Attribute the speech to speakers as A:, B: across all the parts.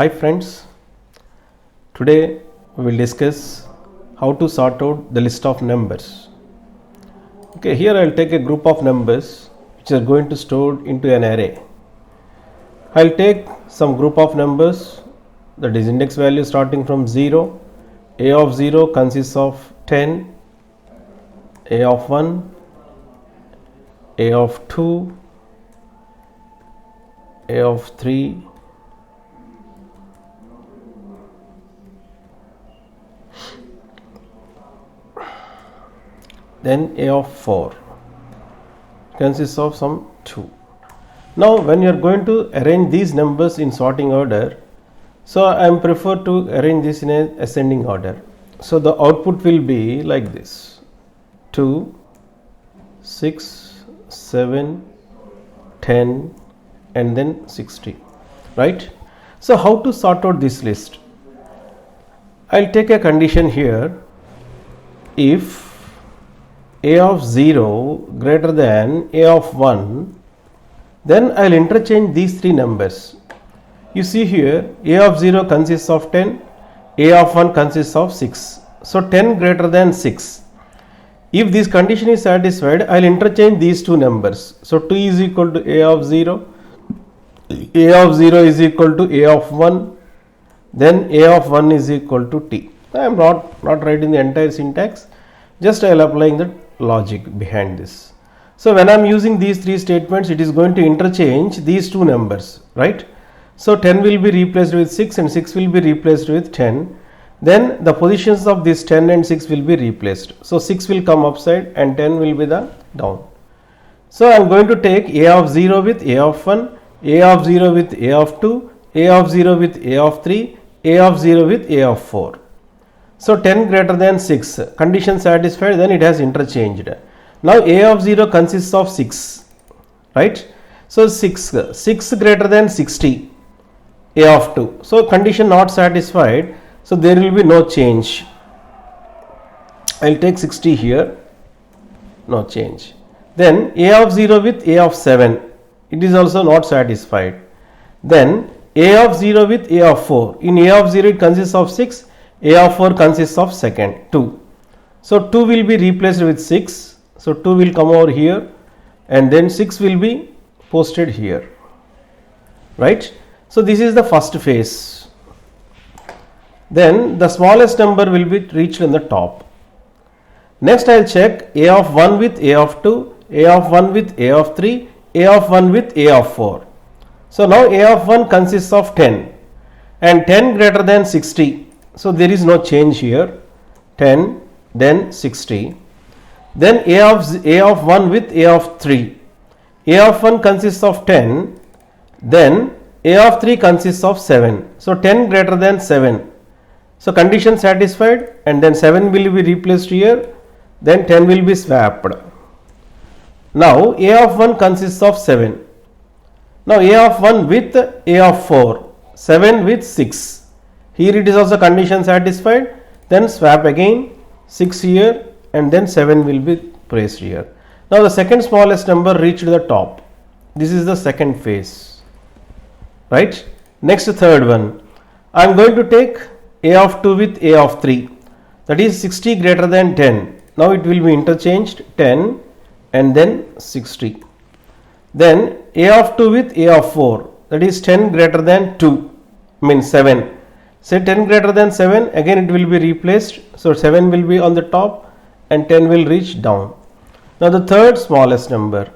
A: Hi friends, today we will discuss how to sort out the list of numbers. Okay, here I will take a group of numbers which are going to store into an array. I will take some group of numbers, that is index value starting from 0. A of 0 consists of 10, A of 1, A of 2, A of 3, then A of 4 consists of some 2. Now when you are going to arrange these numbers in sorting order, so I am prefer to arrange this in a ascending order. So the output will be like this: 2, 6, 7, 10 and then 60, right? So how to sort out this list? I will take a condition here. If A of 0 greater than A of 1, then I will interchange these three numbers. You see here, A of 0 consists of 10, A of 1 consists of 6. So 10 greater than 6. If this condition is satisfied, I will interchange these two numbers. So 2 is equal to A of 0, A of 0 is equal to A of 1, then A of 1 is equal to T. I am not writing the entire syntax, just I am applying the logic behind this. So when I am using these three statements, it is going to interchange these two numbers, right? So 10 will be replaced with 6 and 6 will be replaced with 10. Then the positions of this 10 and 6 will be replaced. So 6 will come upside and 10 will be the down. So I am going to take A of 0 with A of 1, A of 0 with A of 2, A of 0 with A of 3, A of 0 with A of 4. So 10 greater than 6, condition satisfied, then it has interchanged. Now A of 0 consists of 6, right? So 6 greater than 60, A of 2. So condition not satisfied, so there will be no change. I will take 60 here, no change. Then A of 0 with A of 7, it is also not satisfied. Then A of 0 with A of 4, in A of 0 it consists of 6, A of 4 consists of second 2. So 2 will be replaced with 6, so 2 will come over here and then 6 will be posted here, right? So this is the first phase. Then the smallest number will be reached in the top. Next I will check A of 1 with A of 2, A of 1 with A of 3, A of 1 with A of 4. So now A of 1 consists of 10 and 10 greater than 60. So there is no change here, 10 then 60. Then A of 1 with A of 3. A of 1 consists of 10, then A of 3 consists of 7. So 10 greater than 7. So condition satisfied and then 7 will be replaced here, then 10 will be swapped. Now A of 1 consists of 7. Now A of 1 with A of 4, 7 with 6. Here it is also condition satisfied, then swap again 6 here and then 7 will be placed here. Now the second smallest number reached the top. This is the second phase, right? Next third one, I am going to take A of 2 with A of 3, that is 60 greater than 10. Now it will be interchanged 10 and then 60. Then A of 2 with A of 4, that is 10 greater than 2, means 7. Say 10 greater than 7, again it will be replaced. So 7 will be on the top and 10 will reach down. Now the third smallest number,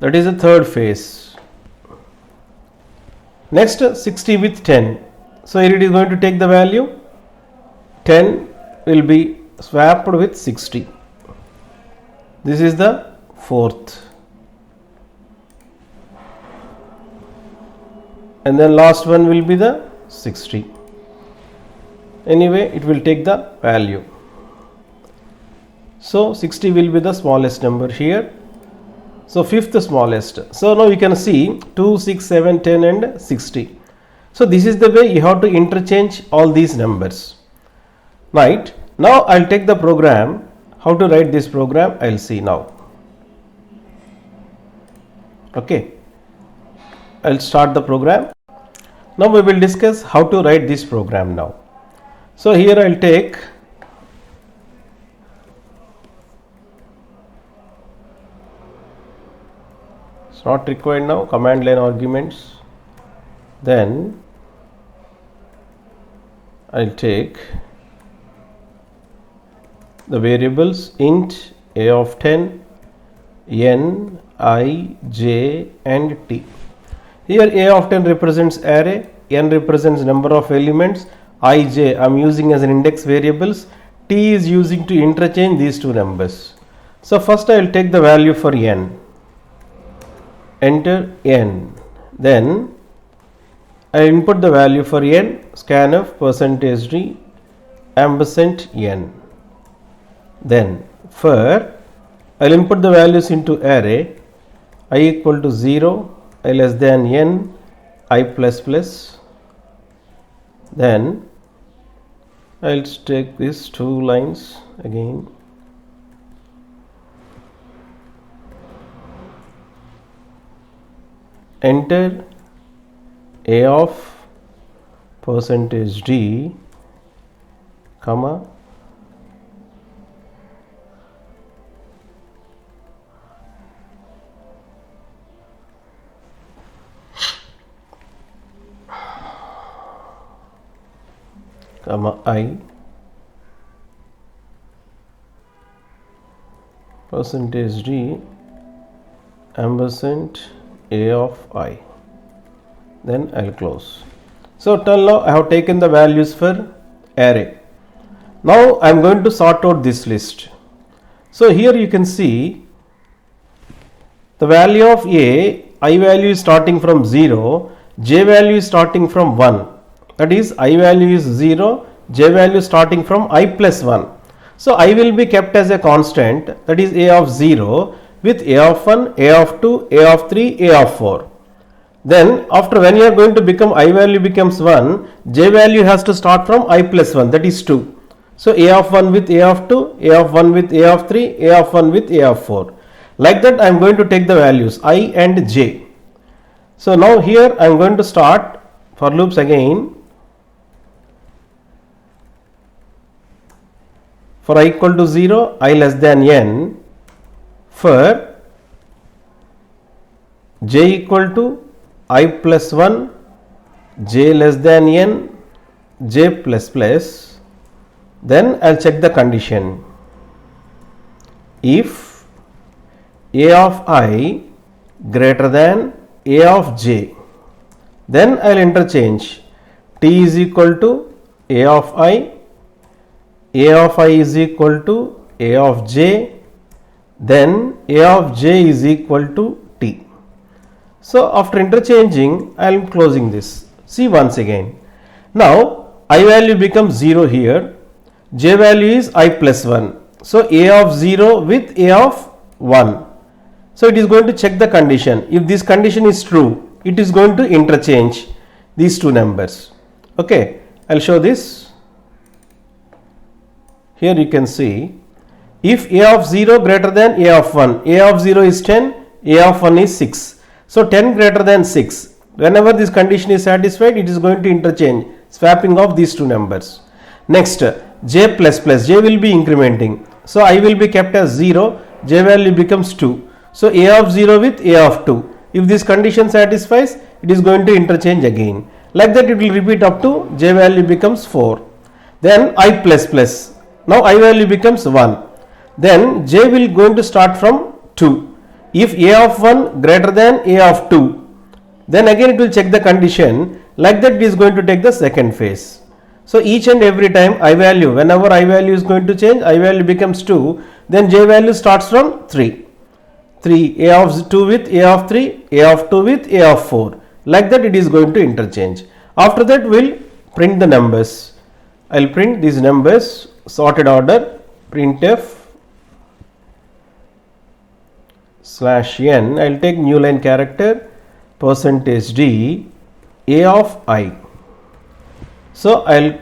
A: that is the third phase. Next 60 with 10. So here it is going to take the value, 10 will be swapped with 60. This is the fourth. And then last one will be the 60. Anyway, it will take the value. So 60 will be the smallest number here. So fifth smallest. So now you can see 2, 6, 7, 10 and 60. So this is the way you have to interchange all these numbers, right? Now I will take the program. How to write this program I will see now. Okay, I will start the program. Now we will discuss how to write this program now. So here I will take it's not required now command line arguments. Then I will take the variables int a of 10, n, I, j and t. Here a of 10 represents array, n represents number of elements, I, j I am using as an index variables, t is using to interchange these two numbers. So first I will take the value for n, enter n, then I input the value for n, scanf %d ampersand n. Then for I will input the values into array, I equal to 0, I less than n, I plus plus. Then I will take these two lines again. Enter a of %d, comma, I, %d ampersand a of I. Then I will close. So till now I have taken the values for array. Now I am going to sort out this list. So here you can see the value of a, I value is starting from 0, j value is starting from 1. That is I value is 0, j value starting from I plus 1. So I will be kept as a constant, that is a of 0 with a of 1, a of 2, a of 3, a of 4. Then after when you are going to become I value becomes 1, j value has to start from I plus 1, that is 2. So a of 1 with a of 2, a of 1 with a of 3, a of 1 with a of 4. Like that I am going to take the values I and j. So now here I am going to start for loops again. For I equal to 0, I less than n, for j equal to I plus 1, j less than n, j plus plus, then I will check the condition. If a of I greater than a of j, then I will interchange t is equal to a of I is equal to a of j, then a of j is equal to t. So after interchanging I am closing this. See once again. Now I value becomes 0 here, j value is I plus 1. So a of 0 with a of 1. So it is going to check the condition. If this condition is true, it is going to interchange these two numbers. Okay, I will show this. Here you can see if a of 0 greater than a of 1, a of 0 is 10, a of 1 is 6. So 10 greater than 6. Whenever this condition is satisfied, it is going to interchange, swapping of these two numbers. Next, j plus plus, j will be incrementing. So I will be kept as 0, j value becomes 2. So a of 0 with a of 2. If this condition satisfies, it is going to interchange again. Like that it will repeat up to j value becomes 4. Then I plus plus. Now I value becomes 1. Then j will going to start from 2. If a of 1 greater than a of 2, then again it will check the condition. Like that it is going to take the second phase. So each and every time I value, whenever I value is going to change, I value becomes 2, then j value starts from 3. 3, a of 2 with a of 3, a of 2 with a of 4. Like that it is going to interchange. After that we will print the numbers. I will print these numbers, sorted order, printf /n. I will take new line character %d a of I. So I will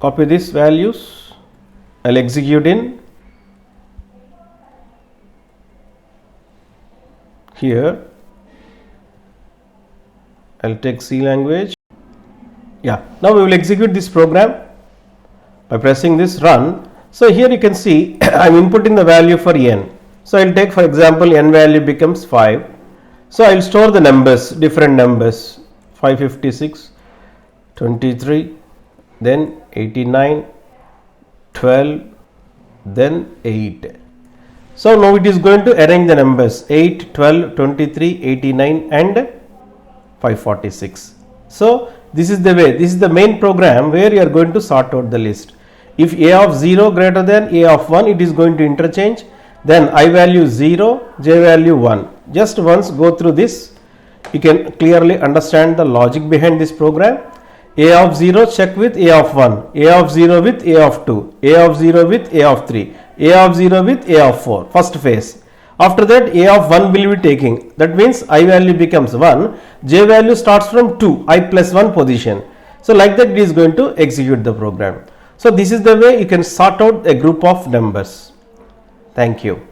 A: copy these values, I will execute in here. I will take C language, Yeah, now we will execute this program by pressing this run. So here you can see I am inputting the value for n. So I will take, for example, n value becomes 5. So I will store the numbers, different numbers, 556, 23, then 89, 12, then 8. So now it is going to arrange the numbers 8, 12, 23, 89 and 546. So this is the way, this is the main program where you are going to sort out the list. If a of 0 greater than a of 1, it is going to interchange. Then I value 0, j value 1. Just once go through this, you can clearly understand the logic behind this program. A of 0 check with a of 1, a of 0 with a of 2, a of 0 with a of 3, a of 0 with a of 4, first phase. After that a of 1 will be taking, that means I value becomes 1, j value starts from 2, I plus 1 position. So like that it is going to execute the program. So this is the way you can sort out a group of numbers. Thank you.